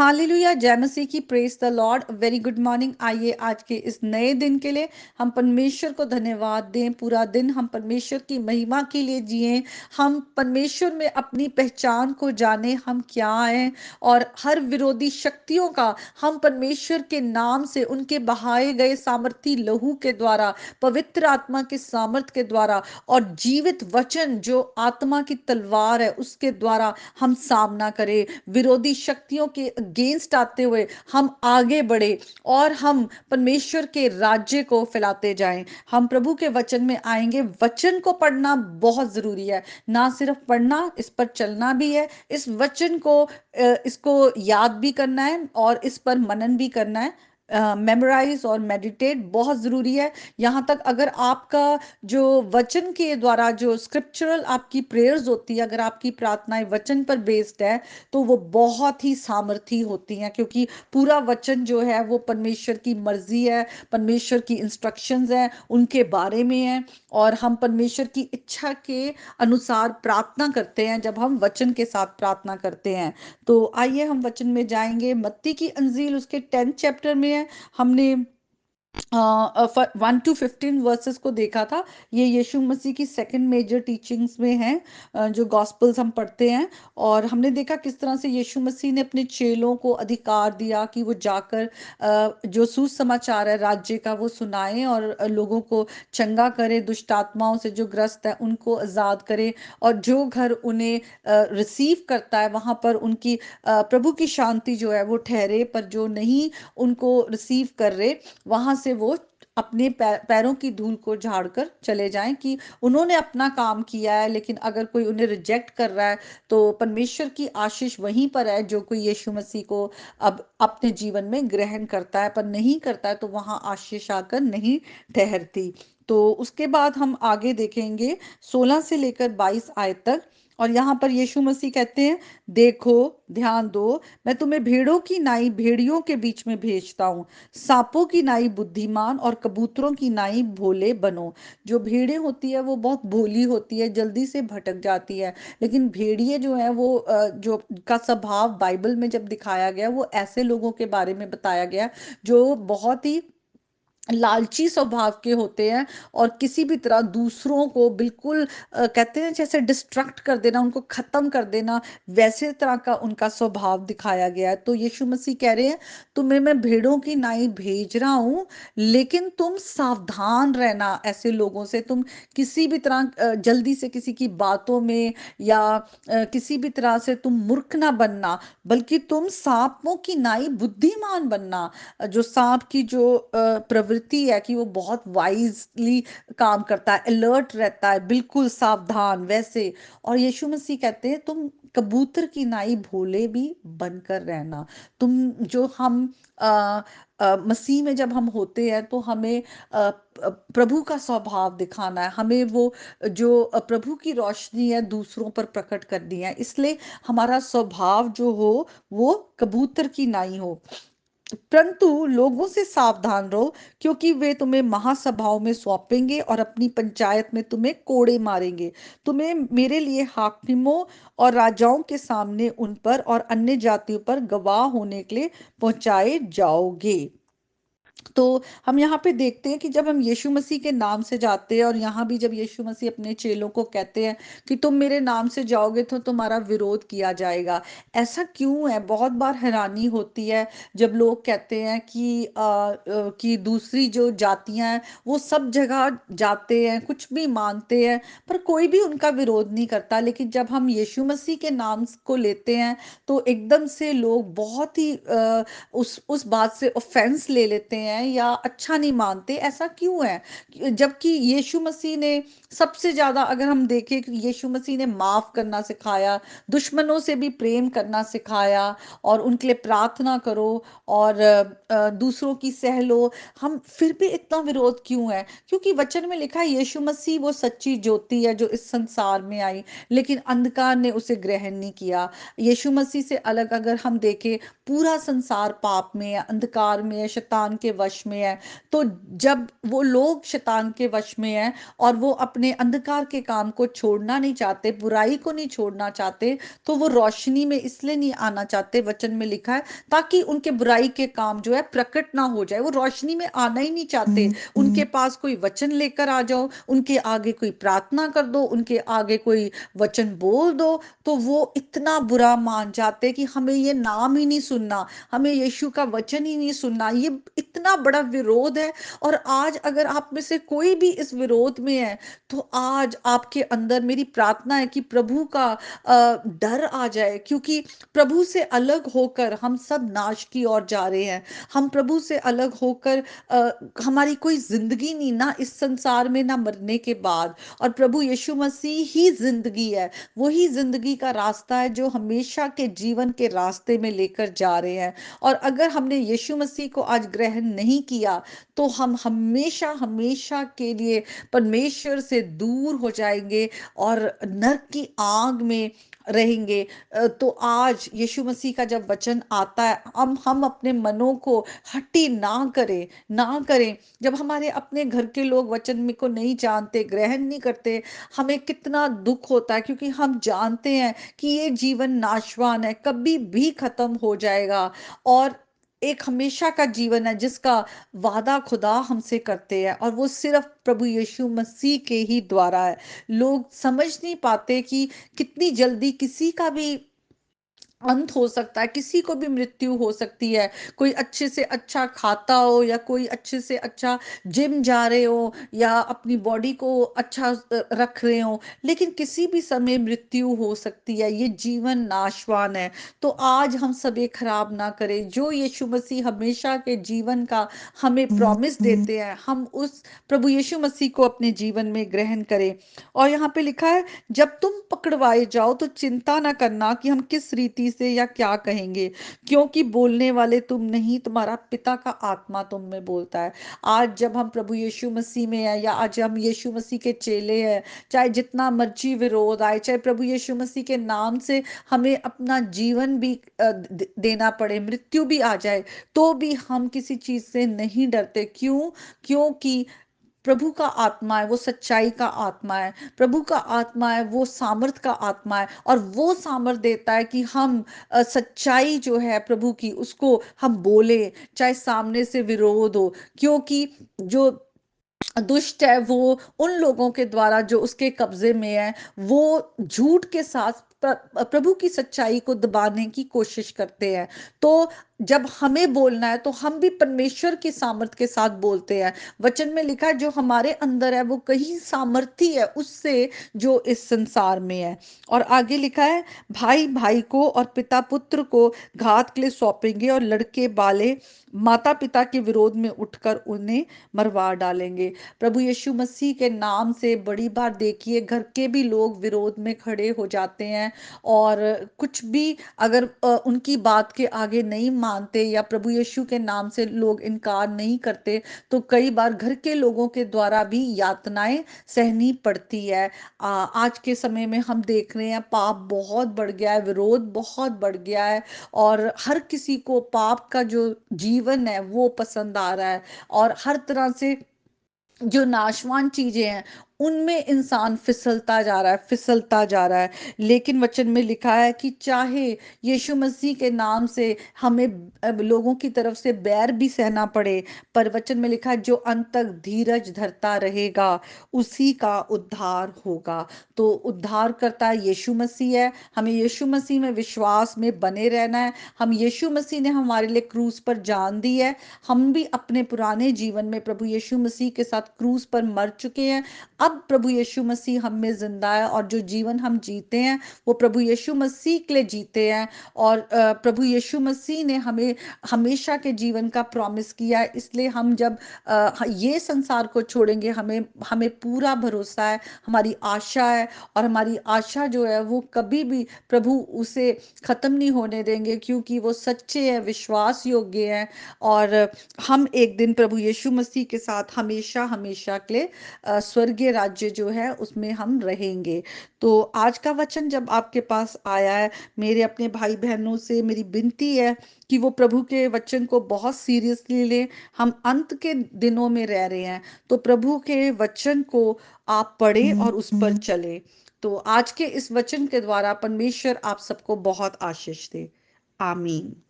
Hallelujah, जय मसीह की, praise the Lord. Very good morning. आइए आज के इस नए दिन के लिए हम परमेश्वर को धन्यवाद दें। पूरा दिन हम परमेश्वर की महिमा के लिए जिए, हम परमेश्वर में अपनी पहचान को जाने, हम क्या हैं, और हर विरोधी शक्तियों का हम परमेश्वर के नाम से, उनके बहाए गए सामर्थी लहू के द्वारा, पवित्र आत्मा के सामर्थ के द्वारा और जीवित वचन जो आत्मा की तलवार है उसके द्वारा हम सामना करें। विरोधी शक्तियों के अगेंस्ट आते हुए हम आगे बढ़े और हम परमेश्वर के राज्य को फैलाते जाएं। हम प्रभु के वचन में आएंगे। वचन को पढ़ना बहुत जरूरी है, ना सिर्फ पढ़ना, इस पर चलना भी है। इस वचन को इसको याद भी करना है और इस पर मनन भी करना है। मेमोराइज और मेडिटेट बहुत जरूरी है। यहाँ तक अगर आपका जो वचन के द्वारा जो स्क्रिप्चरल आपकी प्रेयर्स होती है, अगर आपकी प्रार्थनाएं वचन पर बेस्ड है तो वो बहुत ही सामर्थी होती हैं, क्योंकि पूरा वचन जो है वो परमेश्वर की मर्जी है, परमेश्वर की इंस्ट्रक्शंस हैं, उनके बारे में है। और हम परमेश्वर की इच्छा के अनुसार प्रार्थना करते हैं जब हम वचन के साथ प्रार्थना करते हैं। तो आइए हम वचन में जाएंगे। मत्ती की अंजील उसके 10th चैप्टर में है। हमने 1 to 15 वर्सेस को देखा था। ये यीशु मसीह की सेकंड मेजर टीचिंग्स में है, जो गॉस्पल्स हम पढ़ते हैं। और हमने देखा किस तरह से यीशु मसीह ने अपने चेलों को अधिकार दिया कि वो जाकर जो सुसमाचार है राज्य का वो सुनाएं और लोगों को चंगा करे, दुष्ट आत्माओं से जो ग्रस्त है उनको आजाद करे। और जो घर उन्हें रिसीव करता है वहां पर उनकी प्रभु की शांति जो है वो ठहरे, पर जो नहीं उनको रिसीव कर रहे वहां से वो अपने पैरों की धूल को झाड़कर चले जाएं, कि उन्होंने अपना काम किया है। लेकिन अगर कोई उन्हें रिजेक्ट कर रहा है तो परमेश्वर की आशीष वहीं पर है। जो कोई यीशु मसीह को अब अपने जीवन में ग्रहण करता है पर नहीं करता है तो वहां आशीष आकर नहीं ठहरती। तो उसके बाद हम आगे देखेंगे 16 से लेकर 22 आयत तक। और यहाँ पर यीशु मसीह कहते हैं, देखो, ध्यान दो, मैं तुम्हें भेड़ों की नाई भेड़ियों के बीच में भेजता हूँ। सांपों की नाई बुद्धिमान और कबूतरों की नाई भोले बनो। जो भेड़ें होती है वो बहुत भोली होती है, जल्दी से भटक जाती है। लेकिन भेड़िए जो है वो जो का स्वभाव बाइबल में जब दिखाया गया वो ऐसे लोगों के बारे में बताया गया जो बहुत ही लालची स्वभाव के होते हैं और किसी भी तरह दूसरों को बिल्कुल कहते हैं जैसे डिस्ट्रक्ट कर देना, उनको खत्म कर देना, वैसे तरह का उनका स्वभाव दिखाया गया है। तो यीशु मसीह कह रहे हैं, तुम्हें मैं भेड़ों की नाई भेज रहा हूं, लेकिन तुम सावधान रहना ऐसे लोगों से। तुम किसी भी तरह जल्दी से किसी की बातों में या किसी भी तरह से तुम मूर्ख ना बनना, बल्कि तुम सांपों की नाई बुद्धिमान बनना। जो सांप की जो प्रवृत्ति है कि वो बहुत वाइजली काम करता है, अलर्ट रहता है, बिल्कुल सावधान वैसे। और यीशु मसीह कहते हैं, तुम कबूतर की नाई भोले भी बनकर रहना। तुम जो हम मसीह में जब हम होते हैं तो हमें प्रभु का स्वभाव दिखाना है, हमें वो जो प्रभु की रोशनी है दूसरों पर प्रकट करनी है। इसलिए हमारा स्वभाव जो हो वो कबूतर की नाई हो। परंतु लोगों से सावधान रहो, क्योंकि वे तुम्हें महासभाओं में सौंपेंगे और अपनी पंचायत में तुम्हें कोड़े मारेंगे। तुम्हें मेरे लिए हाकिमों और राजाओं के सामने उन पर और अन्य जातियों पर गवाह होने के लिए पहुंचाए जाओगे। तो हम यहाँ पे देखते हैं कि जब हम यीशु मसीह के नाम से जाते हैं, और यहाँ भी जब यीशु मसीह अपने चेलों को कहते हैं कि तुम मेरे नाम से जाओगे तो तुम्हारा विरोध किया जाएगा। ऐसा क्यों है? बहुत बार हैरानी होती है जब लोग कहते हैं कि दूसरी जो जातियां हैं वो सब जगह जाते हैं, कुछ भी मानते हैं, पर कोई भी उनका विरोध नहीं करता। लेकिन जब हम यीशु मसीह के नाम को लेते हैं तो एकदम से लोग बहुत ही उस बात से ऑफेंस ले लेते हैं या अच्छा नहीं मानते। ऐसा क्यों है? जबकि यीशु मसीह ने सबसे ज्यादा, अगर हम देखें कि यीशु मसीह ने माफ करना सिखाया, दुश्मनों से भी प्रेम करना सिखाया, और उनके लिए प्रार्थना करो और दूसरों की सह लो। हम फिर भी इतना विरोध क्यों है? क्योंकि वचन में लिखा है यीशु मसीह वो सच्ची ज्योति है जो इस संसार में आई, लेकिन अंधकार ने उसे ग्रहण नहीं किया। यीशु मसीह से अलग अगर हम देखें, पूरा संसार पाप में है, अंधकार में है, शैतान के वश में है। तो जब वो लोग शैतान के वश में हैं और वो अपने अंधकार के काम को छोड़ना नहीं चाहते, बुराई को नहीं छोड़ना चाहते, तो वो रोशनी में इसलिए नहीं आना चाहते, वचन में लिखा है, ताकि उनके बुराई के काम जो है प्रकट ना हो जाए। वो रोशनी में आना ही नहीं चाहते। उनके पास कोई वचन लेकर आ जाओ, उनके आगे कोई प्रार्थना कर दो, उनके आगे कोई वचन बोल दो, तो वो इतना बुरा मान जाते कि हमें ये नाम ही नहीं सुनना, हमें यीशु का वचन ही नहीं सुनना। ये इतना बड़ा विरोध है। और आज अगर आप में से कोई भी इस विरोध में है, तो आज आपके अंदर मेरी प्रार्थना है कि प्रभु का डर आ जाए, क्योंकि प्रभु से अलग होकर हम सब नाश की ओर जा रहे हैं। हम प्रभु से अलग होकर हमारी कोई जिंदगी नहीं, ना इस संसार में ना मरने के बाद। और प्रभु यीशु मसीह ही जिंदगी है, वही जिंदगी का रास्ता है जो हमेशा के जीवन के रास्ते में लेकर जा रहे हैं। और अगर हमने यीशु मसीह को आज ग्रहण नहीं किया, तो हम हमेशा हमेशा के लिए परमेश्वर से दूर हो जाएंगे और नरक की आग में रहेंगे। तो आज यीशु मसीह का जब वचन आता है, हम अपने मनों को हट्टी ना करें। जब हमारे अपने घर के लोग वचन में को नहीं जानते, ग्रहण नहीं करते, हमें कितना दुख होता है, क्योंकि हम जानते हैं कि ये जीवन नाशवान है, कभी भी खत्म हो जाएगा। और एक हमेशा का जीवन है जिसका वादा खुदा हमसे करते हैं, और वो सिर्फ प्रभु यीशु मसीह के ही द्वारा है। लोग समझ नहीं पाते कि कितनी जल्दी किसी का भी अंत हो सकता है, किसी को भी मृत्यु हो सकती है। कोई अच्छे से अच्छा खाता हो, या कोई अच्छे से अच्छा जिम जा रहे हो, या अपनी बॉडी को अच्छा रख रहे हो, लेकिन किसी भी समय मृत्यु हो सकती है। ये जीवन नाशवान है। तो आज हम सब ये खराब ना करें, जो यीशु मसीह हमेशा के जीवन का हमें प्रॉमिस देते हैं, हम उस प्रभु यीशु मसीह को अपने जीवन में ग्रहण करें। और यहाँ पे लिखा है, जब तुम पकड़वाए जाओ तो चिंता ना करना कि हम किस रीति से या क्या कहेंगे, क्योंकि बोलने वाले तुम नहीं, तुम्हारा पिता का आत्मा तुम में बोलता है। आज जब हम प्रभु यीशु मसीह में हैं, या आज हम यीशु मसीह के चेले हैं, चाहे जितना मर्जी विरोध आए, चाहे प्रभु यीशु मसीह के नाम से हमें अपना जीवन भी देना पड़े, मृत्यु भी आ जाए, तो भी हम किसी चीज से नहीं डरते। क्यों? क्योंकि प्रभु का आत्मा है, वो सच्चाई का आत्मा है। प्रभु का आत्मा है, वो सामर्थ का आत्मा है, और वो सामर्थ देता है कि हम सच्चाई जो है प्रभु की, उसको हम बोले, चाहे सामने से विरोध हो। क्योंकि जो दुष्ट है, वो उन लोगों के द्वारा जो उसके कब्जे में है, वो झूठ के साथ प्रभु की सच्चाई को दबाने की कोशिश करते हैं। तो जब हमें बोलना है, तो हम भी परमेश्वर की सामर्थ के साथ बोलते हैं। वचन में लिखा है, जो हमारे अंदर है वो कहीं सामर्थी है उससे जो इस संसार में है। और आगे लिखा है, भाई भाई को और पिता पुत्र को घात के लिए सौंपेंगे, और लड़के बाले माता पिता के विरोध में उठकर उन्हें मरवा डालेंगे। प्रभु यीशु मसीह के नाम से बड़ी बार देखिए, घर के भी लोग विरोध में खड़े हो जाते हैं, और कुछ भी अगर उनकी बात के आगे नहीं मानते, या प्रभु यीशु के नाम से लोग इनकार नहीं करते, तो कई बार घर के लोगों के द्वारा भी यातनाएं सहनी पड़ती है। आज के समय में हम देख रहे हैं, पाप बहुत बढ़ गया है, विरोध बहुत बढ़ गया है, और हर किसी को पाप का जो जीवन है वो पसंद आ रहा है, और हर तरह से जो नाशवान चीजें हैं उनमें इंसान फिसलता जा रहा है। लेकिन वचन में लिखा है कि चाहे यीशु मसीह के नाम से हमें लोगों की तरफ से बैर भी सहना पड़े, पर वचन में लिखा है, जो अंत तक धीरज धरता रहेगा उसी का उद्धार होगा। तो उद्धार करता यीशु मसीह है। हमें यीशु मसीह में विश्वास में बने रहना है। हम यीशु मसीह ने हमारे लिए क्रूस पर जान दी है। हम भी अपने पुराने जीवन में प्रभु यीशु मसीह के साथ क्रूस पर मर चुके हैं। अब प्रभु यीशु मसीह हम में जिंदा है, और जो जीवन हम जीते हैं वो प्रभु यीशु मसीह के लिए जीते हैं। और प्रभु यीशु मसीह ने हमें हमेशा के जीवन का प्रॉमिस किया है। इसलिए हम जब ये संसार को छोड़ेंगे, हमें हमें पूरा भरोसा है, हमारी आशा है, और हमारी आशा जो है वो कभी भी प्रभु उसे खत्म नहीं होने देंगे, क्योंकि वो सच्चे हैं, विश्वास योग्य हैं। और हम एक दिन प्रभु यीशु मसीह के साथ हमेशा हमेशा के लिए स्वर्गीय राज्य जो है उसमें हम रहेंगे। तो आज का वचन जब आपके पास आया है, मेरे अपने भाई बहनों से मेरी विनती है कि वो प्रभु के वचन को बहुत सीरियसली लें। हम अंत के दिनों में रह रहे हैं, तो प्रभु के वचन को आप पढ़ें और उस पर चलें। तो आज के इस वचन के द्वारा परमेश्वर आप सबको बहुत आशीष दे। आमीन।